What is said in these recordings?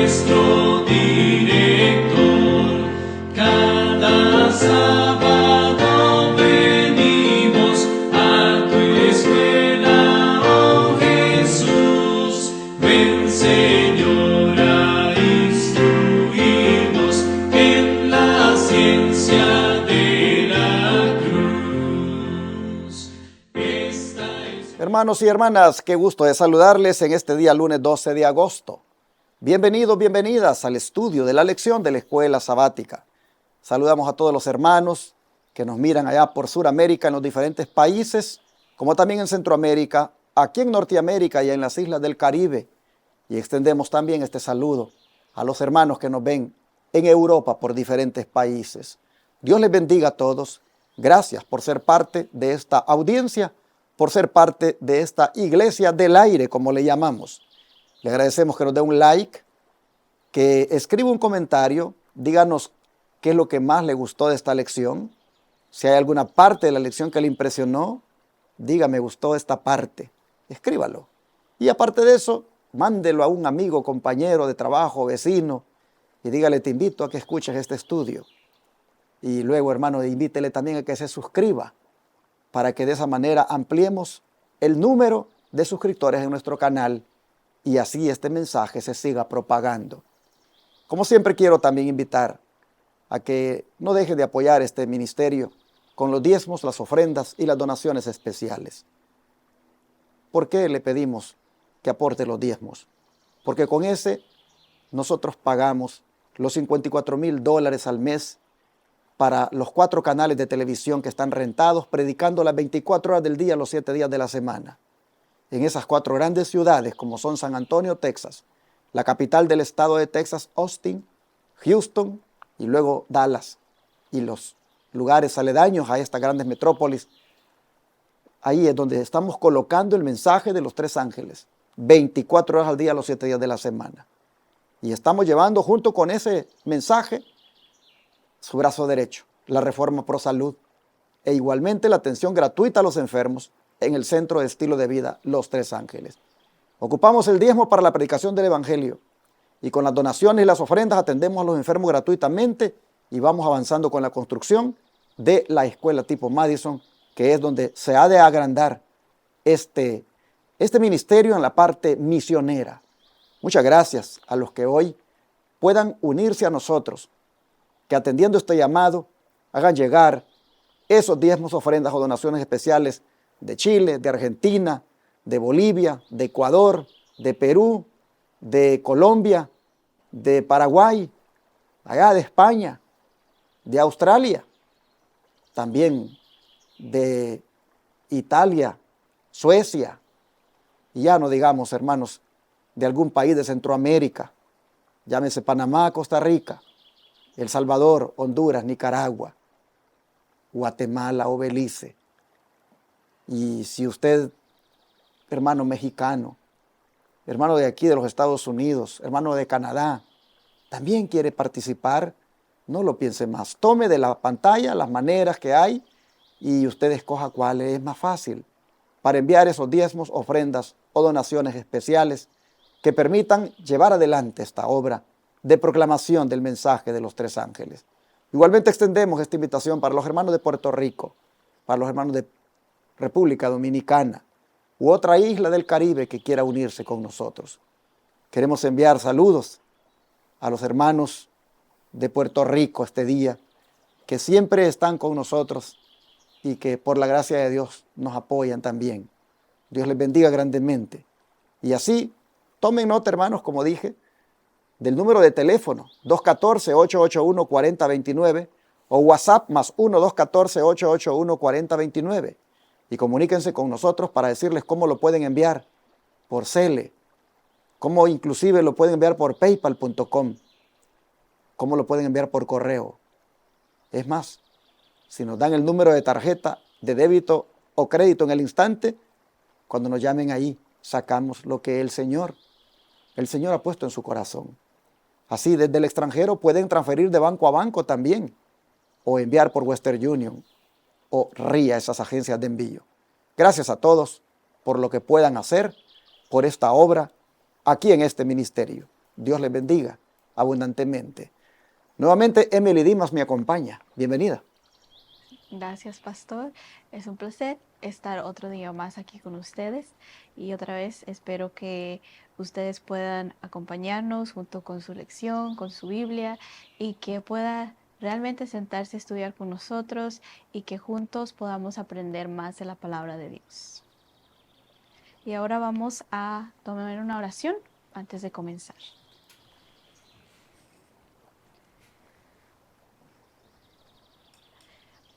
nuestro director. Cada sábado venimos a tu escuela, oh Jesús. Ven, Señor, a instruirnos en la ciencia de la cruz. Hermanos y hermanas, qué gusto de saludarles en este día lunes 12 de agosto. Bienvenidos, bienvenidas al estudio de la lección de la escuela sabática. Saludamos a todos los hermanos que nos miran allá por Sudamérica en los diferentes países, como también en Centroamérica, aquí en Norteamérica y en las islas del Caribe. Y extendemos también este saludo a los hermanos que nos ven en Europa por diferentes países. Dios les bendiga a todos. Gracias por ser parte de esta audiencia, por ser parte de esta iglesia del aire, como le llamamos. Le agradecemos que nos dé un like, que escriba un comentario, díganos qué es lo que más le gustó de esta lección. Si hay alguna parte de la lección que le impresionó, diga, me gustó esta parte, escríbalo. Y aparte de eso, mándelo a un amigo, compañero de trabajo, vecino, y dígale, te invito a que escuches este estudio. Y luego, hermano, invítele también a que se suscriba, para que de esa manera ampliemos el número de suscriptores en nuestro canal y así este mensaje se siga propagando. Como siempre, quiero también invitar a que no deje de apoyar este ministerio con los diezmos, las ofrendas y las donaciones especiales. ¿Por qué le pedimos que aporte los diezmos? Porque con ese nosotros pagamos los $54,000 al mes para los 4 canales de televisión que están rentados, predicando las 24 horas del día, los 7 días de la semana. En esas 4 grandes ciudades, como son San Antonio, Texas, la capital del estado de Texas, Austin, Houston y luego Dallas, y los lugares aledaños a estas grandes metrópolis. Ahí es donde estamos colocando el mensaje de los 3 ángeles, 24 horas al día, los 7 días de la semana. Y estamos llevando junto con ese mensaje su brazo derecho, la Reforma Pro Salud, e igualmente la atención gratuita a los enfermos en el Centro de Estilo de Vida Los 3 Ángeles. Ocupamos el diezmo para la predicación del Evangelio y con las donaciones y las ofrendas atendemos a los enfermos gratuitamente y vamos avanzando con la construcción de la escuela tipo Madison, que es donde se ha de agrandar este ministerio en la parte misionera. Muchas gracias a los que hoy puedan unirse a nosotros, que atendiendo este llamado hagan llegar esos diezmos, ofrendas o donaciones especiales de Chile, de Argentina, de Bolivia, de Ecuador, de Perú, de Colombia, de Paraguay, allá de España, de Australia, también de Italia, Suecia, y ya no digamos, hermanos, de algún país de Centroamérica, llámese Panamá, Costa Rica, El Salvador, Honduras, Nicaragua, Guatemala o Belice. Y si usted, hermano mexicano, hermano de aquí de los Estados Unidos, hermano de Canadá, también quiere participar, no lo piense más. Tome de la pantalla las maneras que hay y usted escoja cuál es más fácil para enviar esos diezmos, ofrendas o donaciones especiales que permitan llevar adelante esta obra de proclamación del mensaje de los 3 ángeles. Igualmente extendemos esta invitación para los hermanos de Puerto Rico, para los hermanos de República Dominicana u otra isla del Caribe que quiera unirse con nosotros. Queremos enviar saludos a los hermanos de Puerto Rico este día, que siempre están con nosotros y que por la gracia de Dios nos apoyan también. Dios les bendiga grandemente. Y así, tomen nota, hermanos, como dije, del número de teléfono 214-881-4029 o WhatsApp más 1-214-881-4029 y comuníquense con nosotros para decirles cómo lo pueden enviar por Cele, cómo inclusive lo pueden enviar por paypal.com, cómo lo pueden enviar por correo. Es más, si nos dan el número de tarjeta de débito o crédito en el instante, cuando nos llamen ahí, sacamos lo que el Señor ha puesto en su corazón. Así, desde el extranjero pueden transferir de banco a banco también, o enviar por Western Union o RIA, esas agencias de envío. Gracias a todos por lo que puedan hacer por esta obra aquí en este ministerio. Dios les bendiga abundantemente. Nuevamente, Emily Dimas me acompaña. Bienvenida. Gracias, pastor. Es un placer estar otro día más aquí con ustedes y otra vez espero que ustedes puedan acompañarnos junto con su lección, con su Biblia y que pueda realmente sentarse a estudiar con nosotros y que juntos podamos aprender más de la palabra de Dios. Y ahora vamos a tomar una oración antes de comenzar.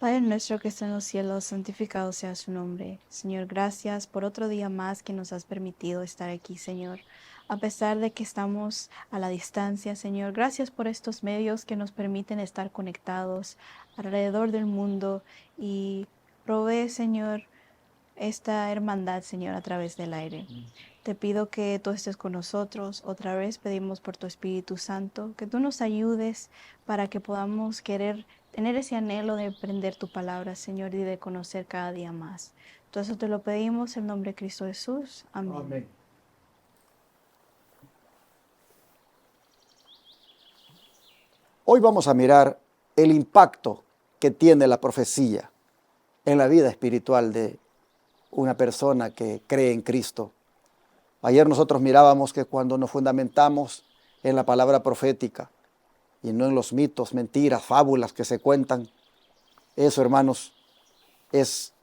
Padre nuestro que está en los cielos, santificado sea su nombre. Señor, gracias por otro día más que nos has permitido estar aquí, Señor. A pesar de que estamos a la distancia, Señor, gracias por estos medios que nos permiten estar conectados alrededor del mundo y provee, Señor, esta hermandad, Señor, a través del aire. Te pido que tú estés con nosotros. Otra vez pedimos por tu Espíritu Santo, que tú nos ayudes para que podamos querer tener ese anhelo de aprender tu palabra, Señor, y de conocer cada día más. Todo eso te lo pedimos en nombre de Cristo Jesús. Amén. Amén. Hoy vamos a mirar el impacto que tiene la profecía en la vida espiritual de una persona que cree en Cristo. Ayer nosotros mirábamos que cuando nos fundamentamos en la palabra profética y no en los mitos, mentiras, fábulas que se cuentan, eso, hermanos, es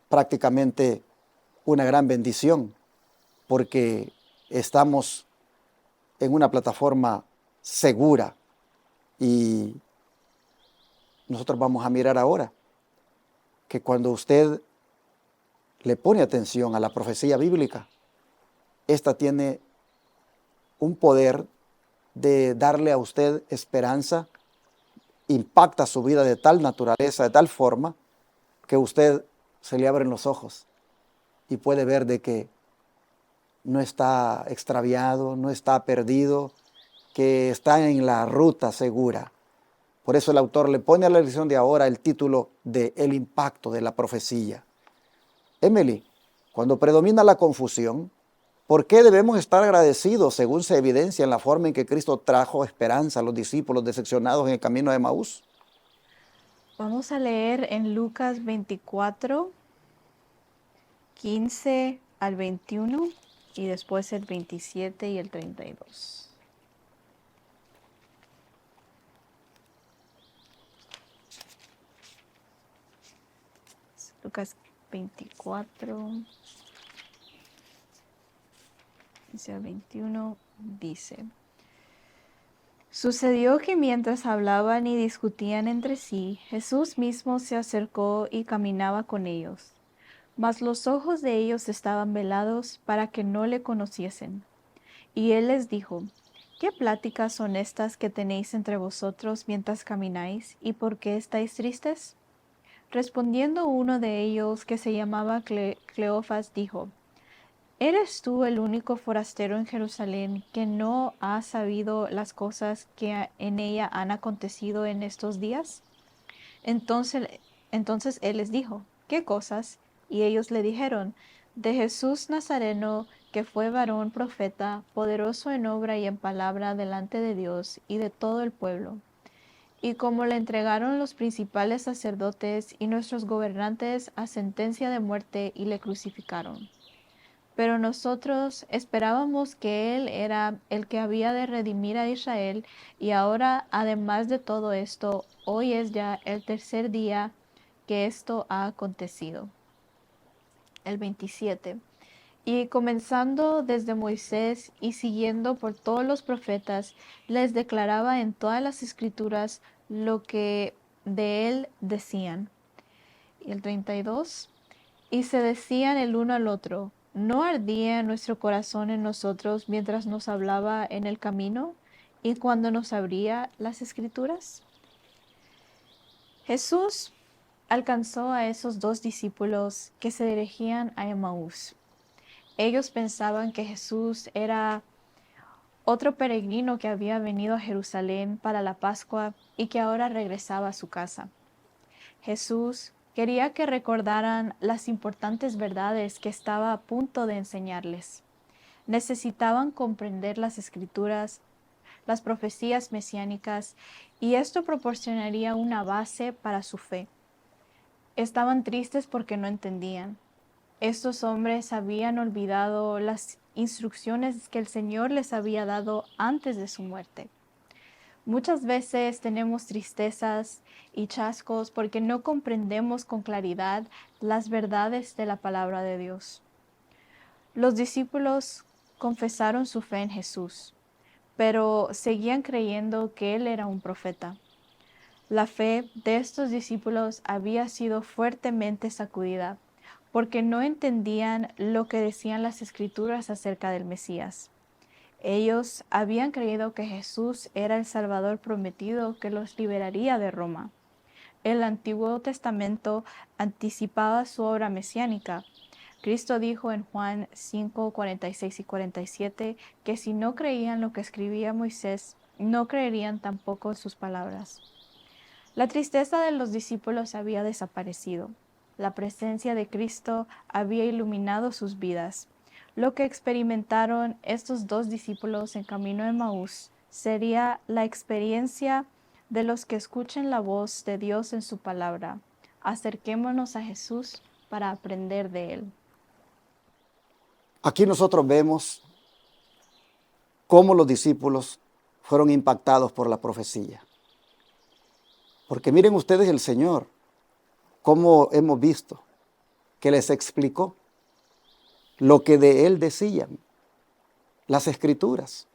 prácticamente una gran bendición porque estamos en una plataforma segura y nosotros vamos a mirar ahora que cuando usted le pone atención a la profecía bíblica, esta tiene un poder de darle a usted esperanza, impacta su vida de tal naturaleza, de tal forma, que usted se le abren los ojos y puede ver de que no está extraviado, no está perdido, que está en la ruta segura. Por eso el autor le pone a la lección de ahora el título de El impacto de la profecía. Emily, cuando predomina la confusión, ¿por qué debemos estar agradecidos según se evidencia en la forma en que Cristo trajo esperanza a los discípulos decepcionados en el camino de Emaús? Vamos a leer en Lucas 24, 15 al 21 y después el 27 y el 32. Lucas 24, 15 al 21 dice: Sucedió que mientras hablaban y discutían entre sí, Jesús mismo se acercó y caminaba con ellos. Mas los ojos de ellos estaban velados para que no le conociesen. Y él les dijo: ¿Qué pláticas son estas que tenéis entre vosotros mientras camináis, y por qué estáis tristes? Respondiendo uno de ellos, que se llamaba Cleofas, dijo: ¿Eres tú el único forastero en Jerusalén que no ha sabido las cosas que en ella han acontecido en estos días? Entonces, entonces él les dijo: ¿Qué cosas? Y ellos le dijeron: De Jesús Nazareno, que fue varón profeta, poderoso en obra y en palabra delante de Dios y de todo el pueblo. Y como le entregaron los principales sacerdotes y nuestros gobernantes a sentencia de muerte y le crucificaron. Pero nosotros esperábamos que Él era el que había de redimir a Israel, y ahora, además de todo esto, hoy es ya el tercer día que esto ha acontecido. El 27. Y comenzando desde Moisés y siguiendo por todos los profetas, les declaraba en todas las escrituras lo que de Él decían. Y el 32. Y se decían el uno al otro: ¿no ardía nuestro corazón en nosotros mientras nos hablaba en el camino y cuando nos abría las escrituras? Jesús alcanzó a esos dos discípulos que se dirigían a Emaús. Ellos pensaban que Jesús era otro peregrino que había venido a Jerusalén para la Pascua y que ahora regresaba a su casa. Jesús quería que recordaran las importantes verdades que estaba a punto de enseñarles. Necesitaban comprender las escrituras, las profecías mesiánicas, y esto proporcionaría una base para su fe. Estaban tristes porque no entendían. Estos hombres habían olvidado las instrucciones que el Señor les había dado antes de su muerte. Muchas veces tenemos tristezas y chascos porque no comprendemos con claridad las verdades de la palabra de Dios. Los discípulos confesaron su fe en Jesús, pero seguían creyendo que Él era un profeta. La fe de estos discípulos había sido fuertemente sacudida porque no entendían lo que decían las escrituras acerca del Mesías. Ellos habían creído que Jesús era el Salvador prometido que los liberaría de Roma. El Antiguo Testamento anticipaba su obra mesiánica. Cristo dijo en Juan 5, 46 y 47 que si no creían lo que escribía Moisés, no creerían tampoco en sus palabras. La tristeza de los discípulos había desaparecido. La presencia de Cristo había iluminado sus vidas. Lo que experimentaron estos dos discípulos en camino de Emaús sería la experiencia de los que escuchen la voz de Dios en su palabra. Acerquémonos a Jesús para aprender de Él. Aquí nosotros vemos cómo los discípulos fueron impactados por la profecía. Porque miren ustedes el Señor, cómo hemos visto que les explicó lo que de Él decían las Escrituras.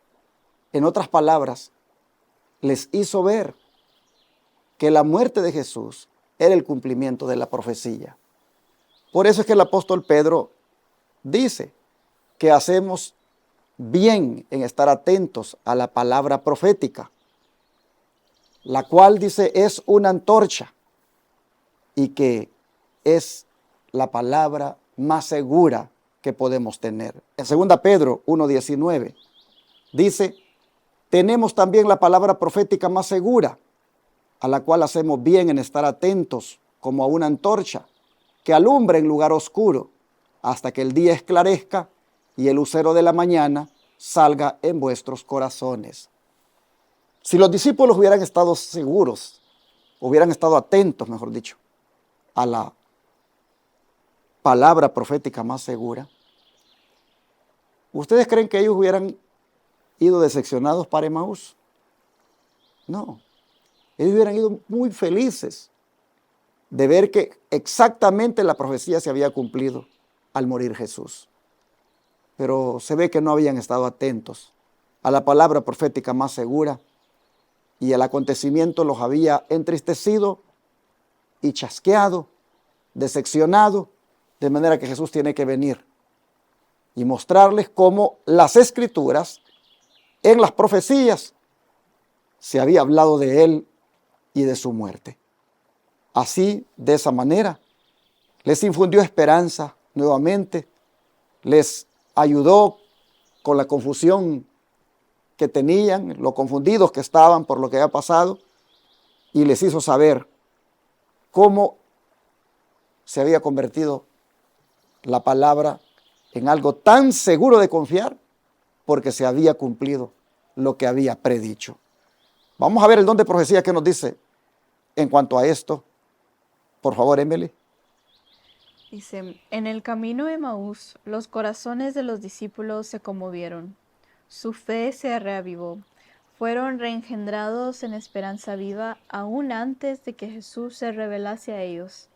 En otras palabras, les hizo ver que la muerte de Jesús era el cumplimiento de la profecía. Por eso es que el apóstol Pedro dice que hacemos bien en estar atentos a la palabra profética, la cual dice es una antorcha y que es la palabra más segura que podemos tener. En 2 Pedro 1:19 dice, tenemos también la palabra profética más segura, a la cual hacemos bien en estar atentos como a una antorcha que alumbra en lugar oscuro hasta que el día esclarezca y el lucero de la mañana salga en vuestros corazones. Si los discípulos hubieran estado seguros, hubieran estado atentos, mejor dicho, a la palabra profética más segura, ¿ustedes creen que ellos hubieran ido decepcionados para Emaús? No, ellos hubieran ido muy felices de ver que exactamente la profecía se había cumplido al morir Jesús. Pero se ve que no habían estado atentos a la palabra profética más segura y el acontecimiento los había entristecido y chasqueado, decepcionado, de manera que Jesús tiene que venir y mostrarles cómo las Escrituras, en las profecías, se había hablado de Él y de su muerte. Así, de esa manera, les infundió esperanza nuevamente, les ayudó con la confusión que tenían, lo confundidos que estaban por lo que había pasado, y les hizo saber cómo se había convertido la palabra en algo tan seguro de confiar, porque se había cumplido lo que había predicho. Vamos a ver el don de profecía que nos dice en cuanto a esto. Por favor, Emily. Dice, en el camino de Emaús, los corazones de los discípulos se conmovieron. Su fe se reavivó. Fueron reengendrados en esperanza viva aún antes de que Jesús se revelase a ellos.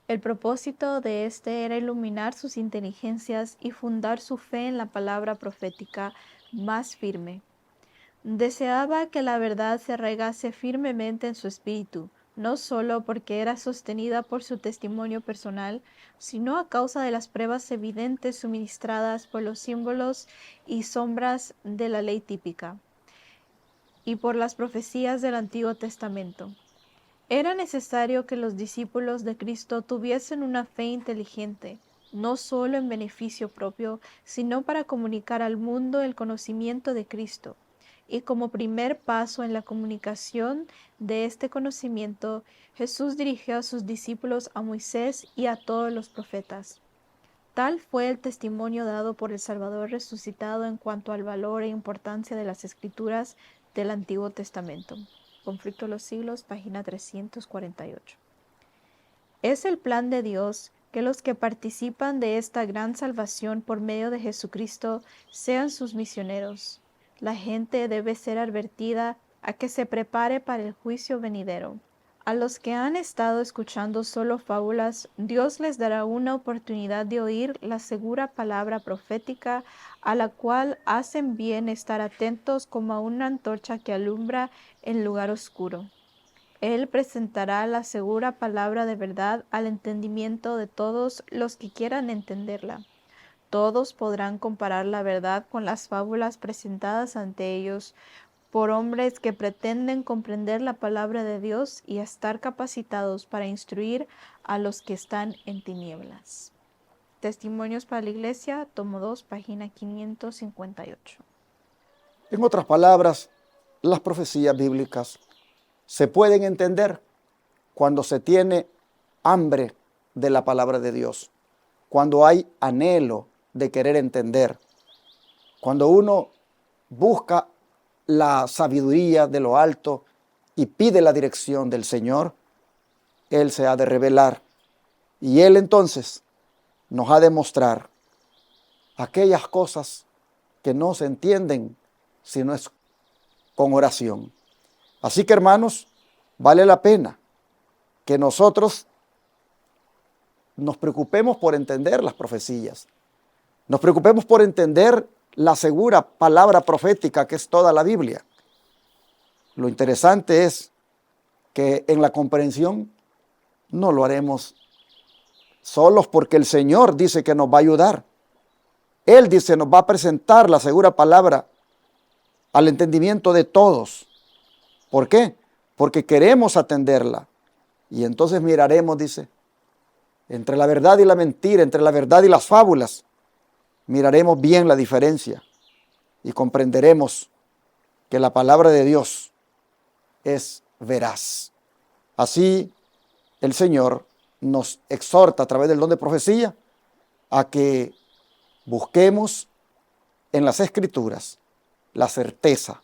El propósito de este era iluminar sus inteligencias y fundar su fe en la palabra profética más firme. Deseaba que la verdad se arraigase firmemente en su espíritu, no solo porque era sostenida por su testimonio personal, sino a causa de las pruebas evidentes suministradas por los símbolos y sombras de la ley típica y por las profecías del Antiguo Testamento. Era necesario que los discípulos de Cristo tuviesen una fe inteligente, no solo en beneficio propio, sino para comunicar al mundo el conocimiento de Cristo. Y como primer paso en la comunicación de este conocimiento, Jesús dirigió a sus discípulos a Moisés y a todos los profetas. Tal fue el testimonio dado por el Salvador resucitado en cuanto al valor e importancia de las Escrituras del Antiguo Testamento. Conflicto de los Siglos, página 348. Es el plan de Dios que los que participan de esta gran salvación por medio de Jesucristo sean sus misioneros. La gente debe ser advertida a que se prepare para el juicio venidero. A los que han estado escuchando solo fábulas, Dios les dará una oportunidad de oír la segura palabra profética, a la cual hacen bien estar atentos como a una antorcha que alumbra en lugar oscuro. Él presentará la segura palabra de verdad al entendimiento de todos los que quieran entenderla. Todos podrán comparar la verdad con las fábulas presentadas ante ellos por hombres que pretenden comprender la palabra de Dios y estar capacitados para instruir a los que están en tinieblas. Testimonios para la Iglesia, tomo 2, página 558. En otras palabras, las profecías bíblicas se pueden entender cuando se tiene hambre de la palabra de Dios, cuando hay anhelo de querer entender, cuando uno busca la sabiduría de lo alto y pide la dirección del Señor, Él se ha de revelar y Él entonces nos ha de mostrar aquellas cosas que no se entienden si no es con oración. Así que, hermanos, vale la pena que nosotros nos preocupemos por entender las profecías, nos preocupemos por entender la segura palabra profética que es toda la Biblia. Lo interesante es que en la comprensión no lo haremos solos, porque el Señor dice que nos va a ayudar. Él dice, nos va a presentar la segura palabra al entendimiento de todos. ¿Por qué? Porque queremos atenderla. Y entonces miraremos, dice, entre la verdad y la mentira, entre la verdad y las fábulas, miraremos bien la diferencia y comprenderemos que la palabra de Dios es veraz. Así el Señor nos exhorta a través del don de profecía a que busquemos en las Escrituras la certeza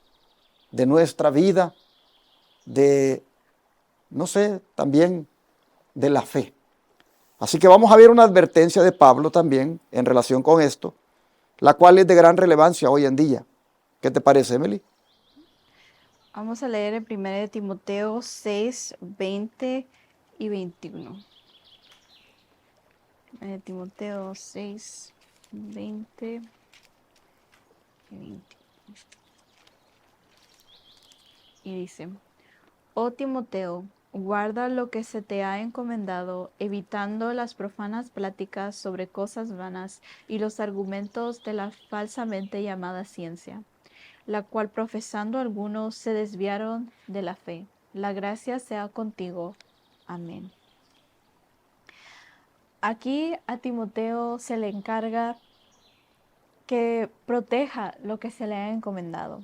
de nuestra vida, también de la fe. Así que vamos a ver una advertencia de Pablo también en relación con esto, la cual es de gran relevancia hoy en día. ¿Qué te parece, Emily? Vamos a leer en 1 Timoteo 6, 20 y 21. 1 Timoteo 6, 20 y 21. Y dice: Oh Timoteo, guarda lo que se te ha encomendado, evitando las profanas pláticas sobre cosas vanas y los argumentos de la falsamente llamada ciencia, la cual profesando algunos se desviaron de la fe. La gracia sea contigo. Amén. Aquí a Timoteo se le encarga que proteja lo que se le ha encomendado.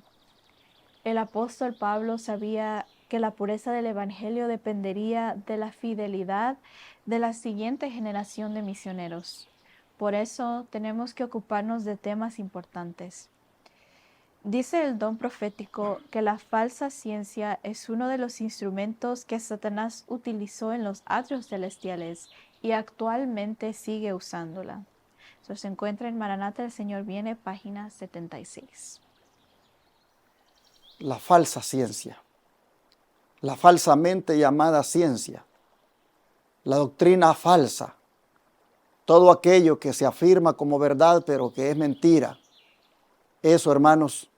El apóstol Pablo sabía que la pureza del Evangelio dependería de la fidelidad de la siguiente generación de misioneros. Por eso tenemos que ocuparnos de temas importantes. Dice el don profético que la falsa ciencia es uno de los instrumentos que Satanás utilizó en los atrios celestiales y actualmente sigue usándola. Eso se encuentra en Maranata, el Señor viene, página 76. La falsa ciencia, la falsamente llamada ciencia, la doctrina falsa, todo aquello que se afirma como verdad pero que es mentira. Eso, hermanos,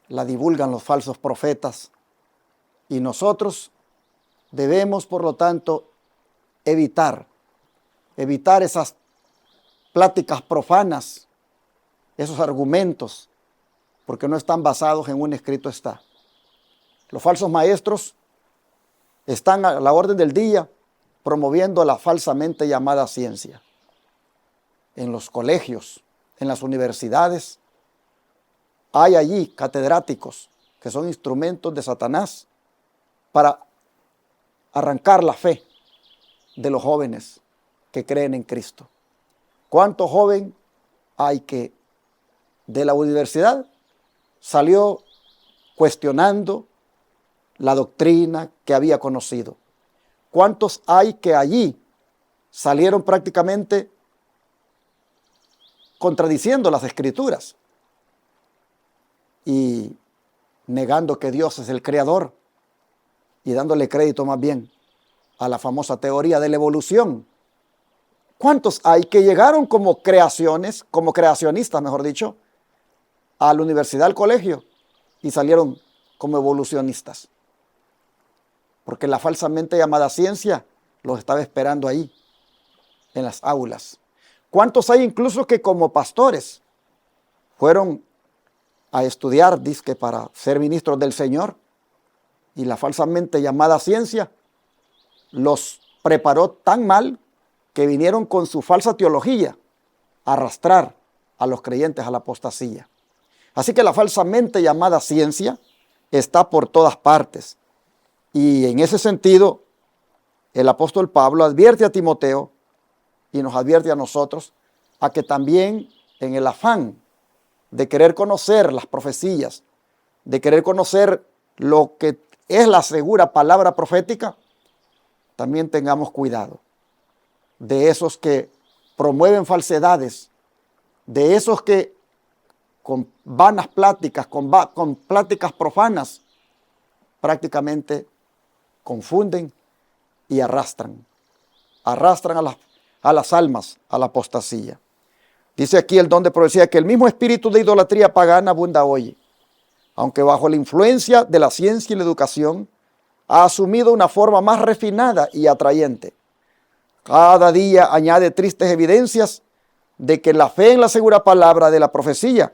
la divulgan los falsos profetas y nosotros debemos, por lo tanto, evitar esas pláticas profanas, esos argumentos, porque no están basados en un escrito está. Los falsos maestros están a la orden del día promoviendo la falsamente llamada ciencia. En los colegios, en las universidades, hay allí catedráticos que son instrumentos de Satanás para arrancar la fe de los jóvenes que creen en Cristo. ¿Cuánto joven hay que de la universidad salió cuestionando la doctrina que había conocido? ¿Cuántos hay que allí salieron prácticamente contradiciendo las Escrituras y negando que Dios es el creador y dándole crédito más bien a la famosa teoría de la evolución? ¿Cuántos hay que llegaron como creacionistas, mejor dicho, a la universidad, al colegio, y salieron como evolucionistas? Porque la falsamente llamada ciencia los estaba esperando ahí, en las aulas. ¿Cuántos hay incluso que como pastores fueron a estudiar, dizque para ser ministros del Señor, y la falsamente llamada ciencia los preparó tan mal que vinieron con su falsa teología a arrastrar a los creyentes a la apostasía? Así que la falsamente llamada ciencia está por todas partes. Y en ese sentido, el apóstol Pablo advierte a Timoteo y nos advierte a nosotros a que también en el afán de querer conocer las profecías, de querer conocer lo que es la segura palabra profética, también tengamos cuidado de esos que promueven falsedades, de esos que con vanas pláticas, con pláticas profanas, prácticamente confunden y arrastran a las almas a la apostasía. Dice aquí el don de profecía que el mismo espíritu de idolatría pagana abunda hoy, aunque bajo la influencia de la ciencia y la educación ha asumido una forma más refinada y atrayente. Cada día añade tristes evidencias de que la fe en la segura palabra de la profecía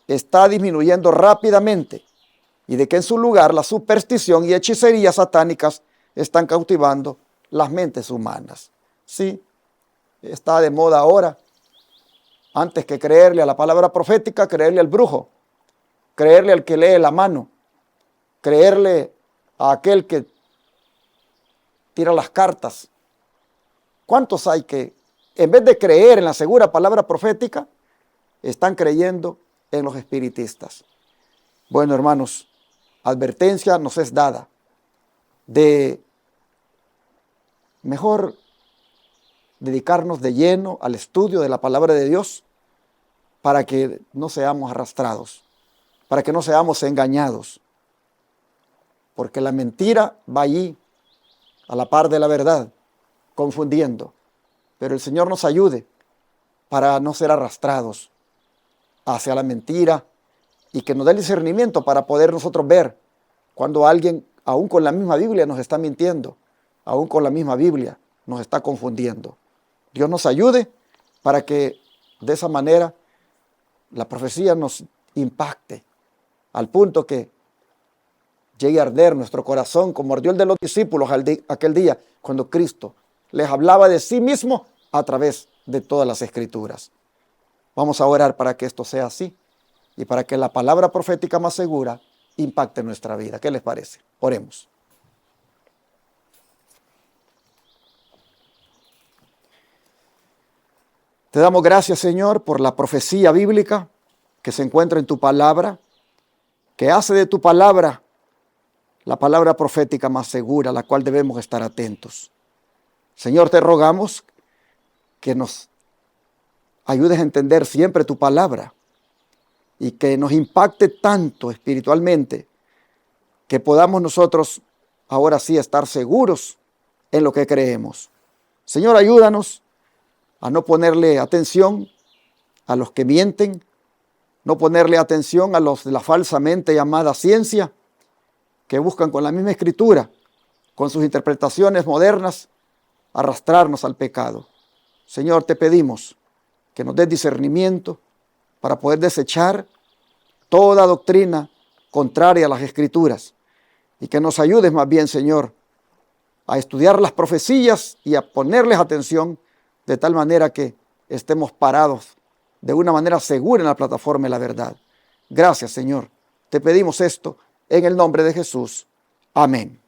está disminuyendo rápidamente y de que en su lugar la superstición y hechicerías satánicas están cautivando las mentes humanas. Sí, está de moda ahora, antes que creerle a la palabra profética, creerle al brujo, creerle al que lee la mano, creerle a aquel que tira las cartas. ¿Cuántos hay que, en vez de creer en la segura palabra profética, están creyendo en los espiritistas? Bueno, hermanos, advertencia nos es dada de mejor dedicarnos de lleno al estudio de la palabra de Dios para que no seamos arrastrados, para que no seamos engañados, porque la mentira va allí a la par de la verdad, confundiendo. Pero el Señor nos ayude para no ser arrastrados hacia la mentira y que nos dé el discernimiento para poder nosotros ver cuando alguien, aún con la misma Biblia, nos está mintiendo, aún con la misma Biblia nos está confundiendo. Dios nos ayude para que de esa manera la profecía nos impacte al punto que llegue a arder nuestro corazón como ardió el de los discípulos aquel día cuando Cristo les hablaba de sí mismo a través de todas las Escrituras. Vamos a orar para que esto sea así y para que la palabra profética más segura impacte nuestra vida. ¿Qué les parece? Oremos. Te damos gracias, Señor, por la profecía bíblica que se encuentra en tu palabra, que hace de tu palabra la palabra profética más segura, a la cual debemos estar atentos. Señor, te rogamos que nos ayudes a entender siempre tu palabra y que nos impacte tanto espiritualmente que podamos nosotros ahora sí estar seguros en lo que creemos. Señor, ayúdanos a no ponerle atención a los que mienten, no ponerle atención a los de la falsamente llamada ciencia, que buscan con la misma escritura, con sus interpretaciones modernas, arrastrarnos al pecado. Señor, te pedimos que nos des discernimiento para poder desechar toda doctrina contraria a las Escrituras y que nos ayudes más bien, Señor, a estudiar las profecías y a ponerles atención de tal manera que estemos parados de una manera segura en la plataforma de la verdad. Gracias, Señor. Te pedimos esto en el nombre de Jesús. Amén.